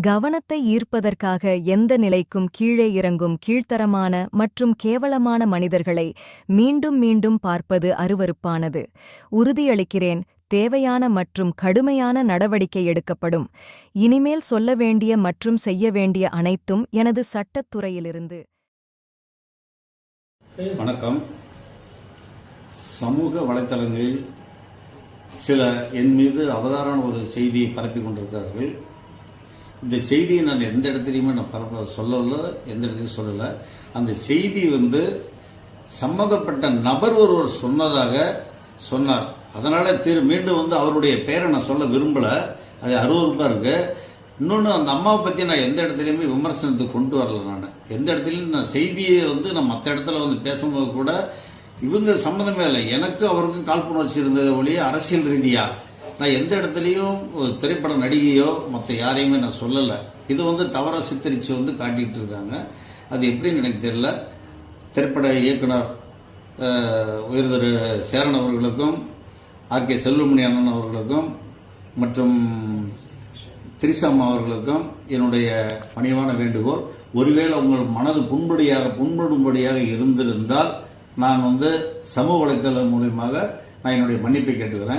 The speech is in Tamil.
கவனத்தை ஈர்ப்பதற்காக எந்த நிலைக்கும் கீழே இறங்கும் கீழ்த்தரமான மற்றும் கேவலமான மனிதர்களை மீண்டும் மீண்டும் பார்ப்பது அருவருப்பானது. உறுதியளிக்கிறேன், தேவையான மற்றும் கடுமையான நடவடிக்கை எடுக்கப்படும். இனிமேல் சொல்ல வேண்டிய மற்றும் செய்ய வேண்டிய அனைத்தும் எனது சட்டத்துறையிலிருந்து. வணக்கம். சமூக வலைத்தளங்களில் சில என் மீது அவதாரான ஒரு செய்தியை பரப்பி கொண்டிருக்கிறார்கள். இந்த செய்தியை நான் எந்த இடத்துலையுமே நான் சொல்லலை, எந்த இடத்துலையும் சொல்லலை. அந்த செய்தி சம்மந்தப்பட்ட நபர் ஒருவர் சொன்னதாக சொன்னார். அதனால் மீண்டும் அவருடைய பெயரை நான் சொல்ல விரும்பலை. அது அருவருப்பாக இருக்குது. இன்னொன்று, அந்த அம்மாவை பற்றி நான் எந்த இடத்துலையுமே விமர்சனத்துக்கு கொண்டு வரல. நான் எந்த இடத்துலையும் நான் செய்தியை நான் மற்ற இடத்துல பேசும்போது கூட இவங்க சம்மந்தமே இல்லை. எனக்கு அவருக்கும் காழ்ப்புணர்ச்சி இருந்ததை ஒழிய அரசியல் ரீதியாக நான் எந்த இடத்துலையும் ஒரு திரைப்பட நடிகையோ மற்ற யாரையுமே நான் சொல்லலை. இது தவறாக சித்தரித்து காட்டிகிட்டு இருக்காங்க. அது எப்படின்னு எனக்கு தெரியல. திரைப்பட இயக்குனர் உயர்திரு சேரன் அவர்களுக்கும் ஆர்.கே. செல்வமணி அண்ணன் அவர்களுக்கும் மற்றும் திரிசாம்மா அவர்களுக்கும் என்னுடைய பணிவான வேண்டுகோள், ஒருவேளை உங்கள் மனது புண்படும்படியாக இருந்திருந்தால் நான் சமூக வலைத்தளம் மூலமாக நான் என்னுடைய மன்னிப்பை கேட்டுக்கிறேன்.